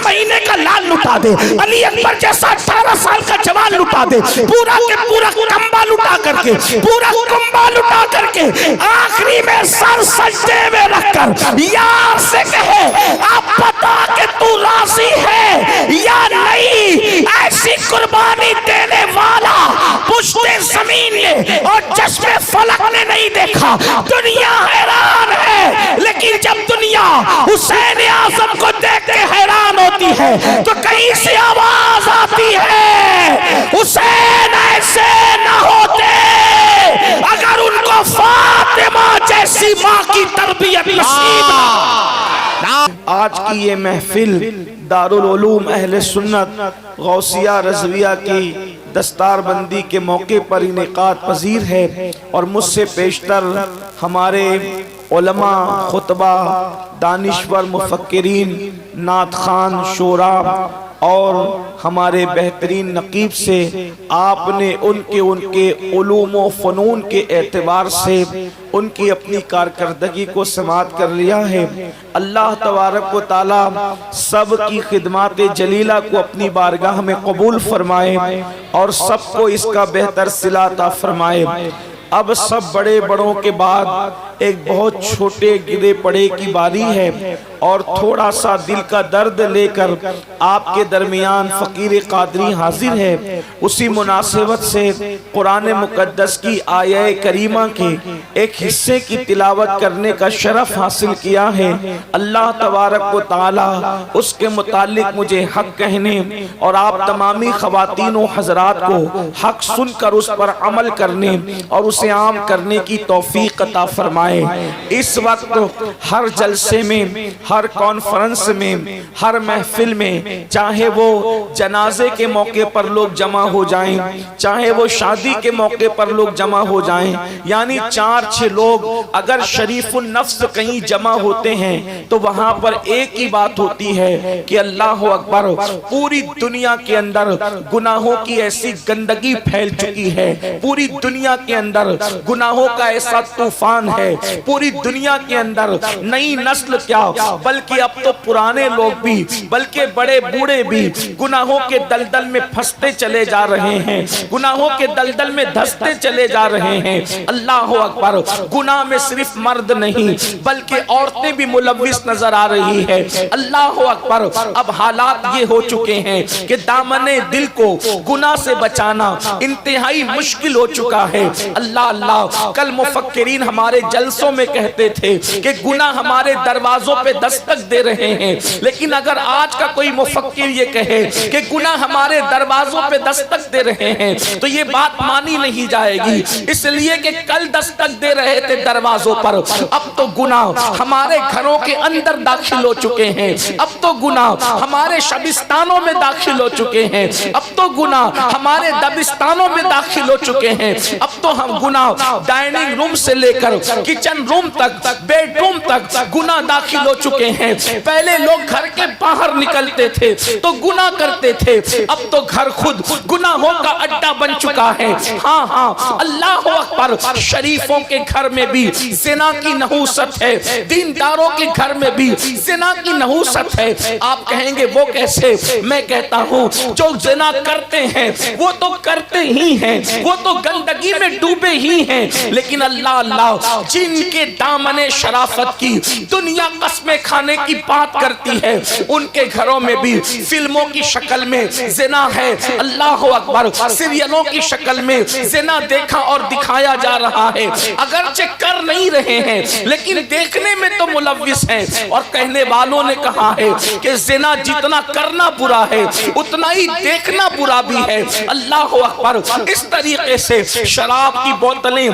مہینے کا لال لٹا دے، علی اکبر جیسا 18 سال کا جوان لٹا دے، پورا کے پورا کمبا لٹا کر کے، پورا کمبا لٹا کر کے آخری میں سر سجدے میں رکھ کر یار سے کہے اب بتا کہ تو راضی ہے یا نہیں، ایسی قربانی دینے والا پشت زمین نے اور چشم فلک نے نہیں دیکھا۔ دنیا حیران ہے، لیکن جب دنیا حسین اعظم کو دیکھ کے حیران ہوتی ہے تو کہیں سے آواز آتی ہے حسین ایسے نہ ہوتے اگر ان کو فاطمہ جیسی ماں کی تربیت نصیب نہ۔ آج کی یہ محفل دارالعلوم اہل سنت غوثیہ رضویہ کی دستار بندی کے موقع پر انعقاد پذیر ہے، اور مجھ سے پیشتر ہمارے علماء، خطبہ، دانشور، مفکرین، نعت خوان، شعراء اور ہمارے بہترین نقیب سے آپ نے ان کے علوم و فنون کے اعتبار سے ان کی اپنی کارکردگی کو سماعت کر لیا ہے۔ اللہ تبارک و تعالی سب کی خدمات جلیلہ کو اپنی بارگاہ میں قبول فرمائے اور سب کو اس کا بہتر صلہ عطا فرمائے۔ اب سب بڑے بڑوں کے بعد ایک بہت چھوٹے گدے پڑے کی باری ہے، اور تھوڑا سا دل کا درد لے کر آپ کے درمیان فقیر قادری حاضر ہے۔ اسی مناسبت سے قرآن مقدس کی آیہ کریمہ کے ایک حصے کی تلاوت کرنے کا شرف حاصل کیا ہے۔ اللہ تبارک و تعالی اس کے متعلق مجھے حق کہنے اور آپ تمامی خواتین و حضرات کو حق سن کر اس پر عمل کرنے اور اسے عام کرنے کی توفیق عطا فرمائے۔ اس وقت ہر جلسے میں، ہر کانفرنس میں، ہر محفل میں، چاہے وہ جنازے کے موقع پر لوگ جمع ہو جائیں، چاہے وہ شادی کے موقع پر لوگ جمع ہو جائیں، یعنی 4-6 لوگ اگر شریف النفس کہیں جمع ہوتے ہیں تو وہاں پر ایک ہی بات ہوتی ہے کہ اللہ اکبر، پوری دنیا کے اندر گناہوں کی ایسی گندگی پھیل چکی ہے، پوری دنیا کے اندر گناہوں کا ایسا طوفان ہے، پوری دنیا کے اندر نئی نسل کیا بلکہ اب تو پرانے لوگ بھی، بلکہ بڑے بوڑھے بھی گناہوں کے دلدل میں پھنستے چلے جا رہے ہیں، گناہوں کے دلدل میں دھستے چلے جا رہے ہیں۔ اللہ اکبر، گناہ میں صرف مرد نہیں بلکہ عورتیں بھی ملوث نظر آ رہی ہے۔ اللہ اکبر، اب حالات یہ ہو چکے ہیں کہ دامن دل کو گناہ سے بچانا انتہائی مشکل ہو چکا ہے۔ اللہ اللہ، کل مفکرین ہمارے جلسوں میں کہتے تھے کہ گناہ ہمارے دروازوں پہ دستک دے رہے ہیں، لیکن اگر آج کا کوئی مفکر یہ کہے کہ گناہ ہمارے دروازوں پہ دستک دے رہے ہیں تو یہ بات مانی نہیں جائے گی، اس لیے کہ کل دستک دے رہے تھے دروازوں پر، اب تو گناہ ہمارے گھروں کے اندر داخل ہو چکے ہیں، اب تو گناہ ہمارے شبستانوں میں داخل ہو چکے ہیں، اب تو گناہ ہمارے دبستانوں میں داخل ہو چکے ہیں، اب تو ہم گناہ ڈائننگ روم سے لے کر کچن روم تک، بیڈ روم تک گناہ داخل ہو چکے ہیں۔ پہلے لوگ گھر کے باہر نکلتے تھے تو گناہ کرتے تھے، اب تو گھر خود گناہوں کا اڈا بن چکا ہے۔ ہاں ہاں، اللہ اکبر، شریفوں کے گھر میں بھی زنا کی نحوست ہے، دینداروں کے گھر میں بھی زنا کی نحوست ہے۔ آپ کہیں گے وہ کیسے؟ میں کہتا ہوں جو زنا کرتے ہیں وہ تو کرتے ہی ہیں، وہ تو گندگی میں ڈوبے ہی ہیں، لیکن اللہ اللہ، جن کے دامن شرافت کی دنیا قسمیں کھانے کی بات کرتی ہے ان کے گھروں میں بھی فلموں کی شکل میں زنا ہے۔ اللہ اکبر، سیریلوں کی شکل میں زنا دیکھا اور دکھایا جا رہا ہے، اگرچہ کر نہیں رہے ہیں لیکن دیکھنے میں تو ملوث ہیں، اور کہنے والوں نے کہا ہے کہ زنا جتنا کرنا برا ہے اتنا ہی دیکھنا برا بھی ہے۔ اللہ اکبر، اس طریقے سے شراب کی بوتلیں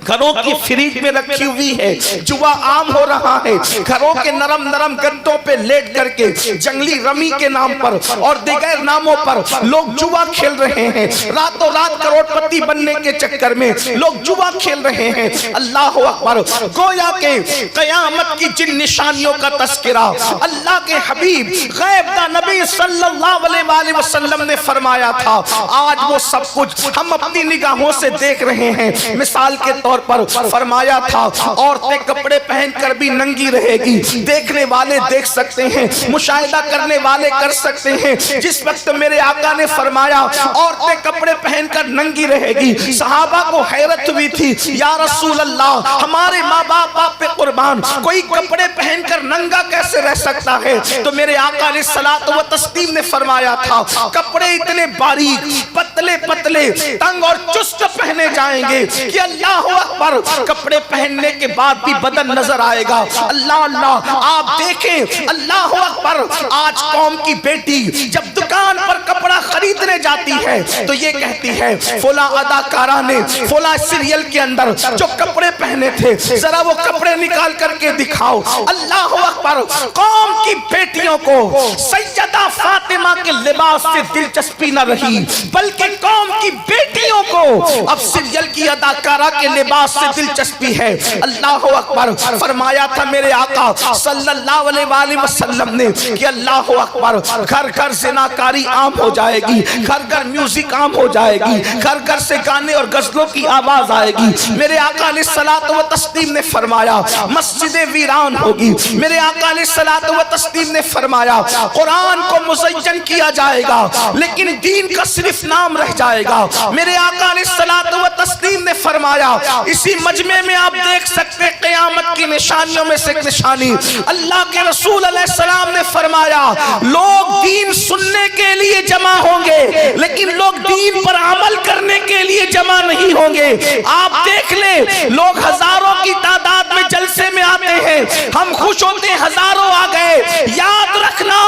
گھروں کی فریج میں رکھی ہوئی ہے، جوا عام ہو رہا ہے، گھروں کے نرم نرم گدوں پہ لیٹ کر کے جنگلی رمی کے نام پر اور دیگر ناموں پر لوگ جوا کھیل رہے ہیں، راتوں رات کروڑ پتی بننے کے چکر میں لوگ جوا کھیل رہے ہیں۔ اللہ اکبر، گویا کہ قیامت کی جن نشانیوں کا تذکرہ اللہ کے حبیب غیب دا نبی صلی اللہ علیہ وآلہ وسلم نے فرمایا تھا، آج وہ سب کچھ ہم اپنی نگاہوں سے دیکھ رہے ہیں۔ مثال کے طور طور پر فرمایا تھا عورتیں کپڑے پہن کر بھی ننگی رہے گی. دیکھنے والے دیکھ سکتے ہیں, مشاہدہ کرنے والے کر سکتے ہیں. جس وقت میرے آقا نے فرمایا عورتیں کپڑے پہن کر ننگی رہے گی, صحابہ کو حیرت ہوئی تھی, یا رسول اللہ ہمارے ماں باپ آپ پہ قربان, کوئی کپڑے پہن کر ننگا کیسے رہ سکتا ہے؟ تو میرے آقا علیہ الصلوۃ والتسلیم نے فرمایا تھا کپڑے اتنے باریک پتلے پتلے تنگ اور چست پہنے جائیں گے کہ اللہ اکبر, کپڑے پہننے کے بعد بھی بدن نظر آئے گا. اللہ اللہ, آپ دیکھیں اللہ اکبر, آج قوم کی بیٹی جب دکان پر کپڑا خریدنے جاتی ہے تو یہ کہتی ہے فلاں اداکارہ نے فلاں سیریل کے اندر جو کپڑے پہنے تھے ذرا وہ کپڑے نکال کر کے دکھاؤ. اللہ اکبر, قوم کی بیٹیوں کو سیدہ فاطمہ کے لباس سے دلچسپی نہ رہی بلکہ قوم کی بیٹیوں کو اب سیریل کی اداکارہ کے لباس سے دلچسپی ہے. اللہ اکبر, فرمایا تھا میرے آقا صلی اللہ علیہ وآلہ وسلم نے کہ اللہ اکبر, گھر گھر زناکاری عام ہو جائے گی, گھر گھر میوزک عام ہو جائے گی, گھر گھر سے گانے اور غزلوں کی آواز آئے گی. میرے آقا علیہ الصلوۃ والتسلیم نے فرمایا مسجدیں ویران ہوگی. میرے آقا علیہ الصلوۃ والتسلیم نے فرمایا قرآن کو مزین کیا جائے گا لیکن دین کا صرف نام رہ جائے گا. میرے آقا علیہ الصلوۃ والتسلیم نے فرمایا اسی مجمع میں آپ دیکھ سکتے قیامت کی نشانیوں میں سے ایک نشانی, اللہ کے رسول علیہ السلام نے فرمایا لوگ دین سننے کے لیے جمع ہوں گے لیکن لوگ دین پر عمل کرنے کے لیے جمع نہیں ہوں گے. آپ دیکھ لیں لوگ ہزاروں کی تعداد میں جلسے میں آتے ہیں, ہم خوش ہوتے ہیں ہزاروں آ گئے. یاد رکھنا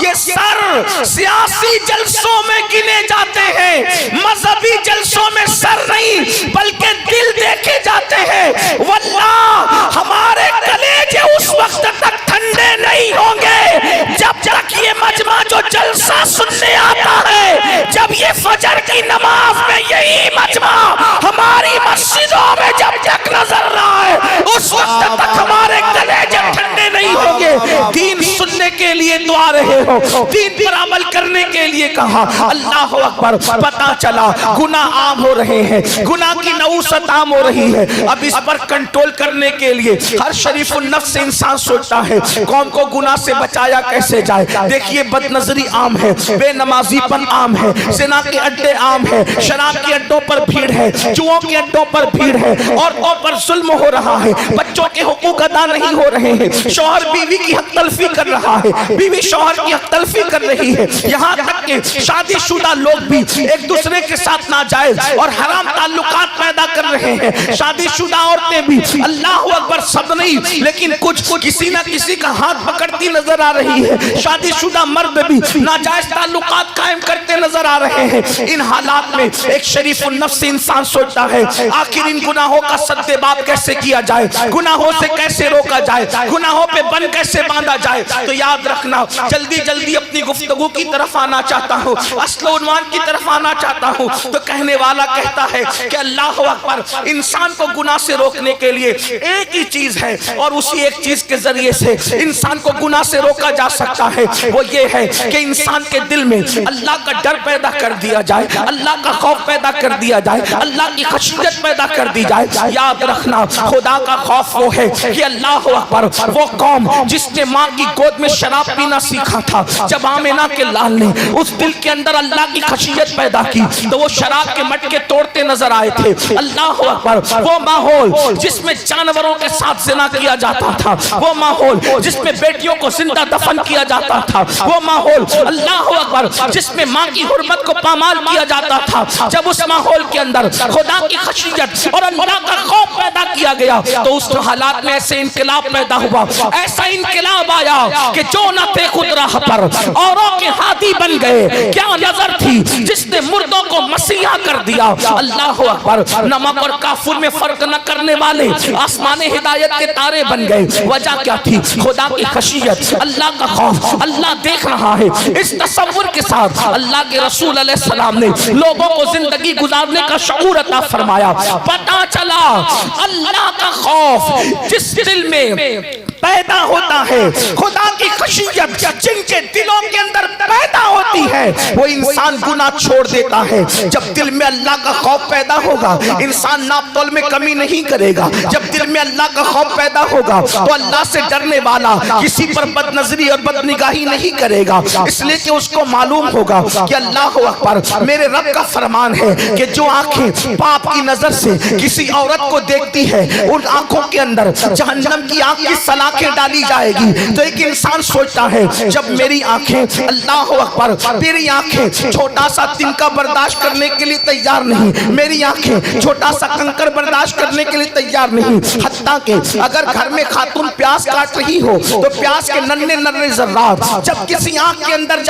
یہ سر سیاسی جلسوں میں گنے جاتے ہیں, مذہبی جلسوں میں سر نہیں بلکہ دل دیکھے جاتے ہیں. واللہ ہمارے کلیجے اس وقت تک ٹھنڈے نہیں ہوں گے جب تک یہ مجمع جو جلسہ سننے آتا ہے, جب یہ فجر کی نماز میں یہی مجمع ہماری مسجدوں میں جب تک نظر رہا ہے اس وقت تک ہمارے کلیجے ٹھنڈے نہیں ہوں گے. دین سننے کے لیے تو آ رہے ہو, دین پر عمل کرنے کے لیے کہا. اللہ اکبر, پتہ چلا گناہ عام ہو رہے ہیں, گناہ کی نوسط عام ہو رہی ہے. اب اس پر کنٹرول کرنے کے لیے ہر شریف النفس انسان سوچتا ہے قوم کو گناہ سے بچایا کیسے جائے. دیکھیے بد نظری عام ہے, بے نمازی پن عام ہے, زنا کے اڈے عام ہے, شراب کے اڈوں پر بھیڑ ہے, جوؤں کے اڈوں پر بھیڑ ہے, عورتوں پر ظلم ہو رہا ہے, بچوں کے حقوق ادا نہیں ہو رہے ہیں, شوہر بیوی کی حق تلفی کر رہا ہے, بیوی شوہر کی حق تلفی کر رہی ہے, یہاں تک کہ شادی شدہ لوگ بھی ایک دوسرے کے ساتھ ناجائز اور حرام تعلقات پیدا کر رہے ہیں. شادی شدہ عورتیں بھی اللہ اکبر سب نہیں لیکن کچھ کسی نہ کسی کا ہاتھ پکڑتی نظر آ رہی ہے. شادی شدہ مرد بھی ناجائز تعلقات قائم کرتے نظر آ رہے ہیں. ان حالات میں ایک شریف النفس انسان سوچتا ہے آخر ان گناہوں کا سد باب کیسے کیا جائے, گناہوں سے کیسے روکا جائے, گناہوں پہ بن کیسے باندھا جائے. تو یاد رکھنا جلدی جلدی اپنی گفتگو کی طرف آنا چاہتا ہوں, اصل عنوان کی طرف آنا چاہتا ہوں. تو کہنے والا کہتا ہے کہ اللہ اکبر, انسان کو گناہ سے روکنے کے لیے ایک ہی چیز ہے اور اسی ایک چیز کے ذریعے سے انسان کو گناہ سے روکا جا سکتا ہے. وہ یہ ہے کہ انسان کے دل میں اللہ کا ڈر پیدا کر دیا جائے, اللہ کا خوف پیدا کر دیا جائے, اللہ کی خشیت پیدا کر دی جائے. یاد رکھنا خدا کا خوف وہ ہے کہ اللہ اکبر, وہ قوم جس نے ماں کی گود میں شراب پینا سیکھا تھا, جب آمنہ کے لال نے اس دل کے اندر اللہ کی خشیت پیدا کی تو وہ شراب کے مٹکے توڑتے نظر آئے تھے. اللہ اکبر, وہ ماحول جس میں جانوروں کے ساتھ زنا کیا جاتا تھا, وہ ماحول جس میں بیٹیوں کو زندہ دفن کیا جاتا تھا, وہ ماحول اللہ اکبر جس میں ماں کی حرمت کو پامال کیا جاتا تھا, جب اس ماحول کے اندر خدا کی خشیت اور اللہ کا خوف پیدا کیا گیا تو اس حالات میں ایسے انقلاب پیدا ہوا, ایسا انقلاب آیا کہ جو نہ تھے خود راہ پر اوروں کے ہادی بن گئے. کیا نظر تھی جس نے مردوں کو مسیحا کر دیا. اللہ اکبر, نمک اور کافور میں فرق نہ کرنے والے آسمان ہدایت کے تارے بن گئے. وجہ کیا تھی؟ خدا کی خشیت, اللہ کا خوف. اللہ دیکھ رہا ہے. اس تصور کے ساتھ اللہ کے رسول علیہ السلام نے لوگوں کو زندگی گزارنے کا شعور عطا فرمایا. پتہ چلا اللہ کا خوف جس دل میں پیدا ہوتا ہے, خدا کی خشیت جن کے دلوں کے اندر پیدا ہوتی ہے, ہے وہ انسان گناہ چھوڑ دیتا ہے. جب دل میں اللہ کا خوف پیدا ہوگا انسان ناپ تول میں کمی نہیں کرے گا. جب دل میں اللہ کا خوف پیدا ہوگا تو اللہ سے ڈرنے والا کسی پر بد نظری اور بد نگاہی نہیں کرے گا, اس لیے کہ اس کو معلوم ہوگا کہ اللہ اکبر میرے رب کا فرمان ہے کہ جو آنکھیں پاپ کی نظر سے کسی عورت کو دیکھتی ہے ان آنکھوں کے اندر جہنم کی آنکھ کی سلاخیں ڈالی جائے گی. تو ایک انسان سوچتا ہے جب میری آنکھیں اللہ اکبر میری آنکھیں چھوٹا سا تنکا برداشت کرنے کے لیے تیار نہیں, میری آنکھیں چھوٹا سا کنکر برداشت کرنے کے لیے تیار نہیں, حتیٰ کہ اگر گھر میں خاتون پیاز کاٹ رہی ہو تو پیاز کے ننھے ننھے ذرات جب کسی آنکھ کے اندر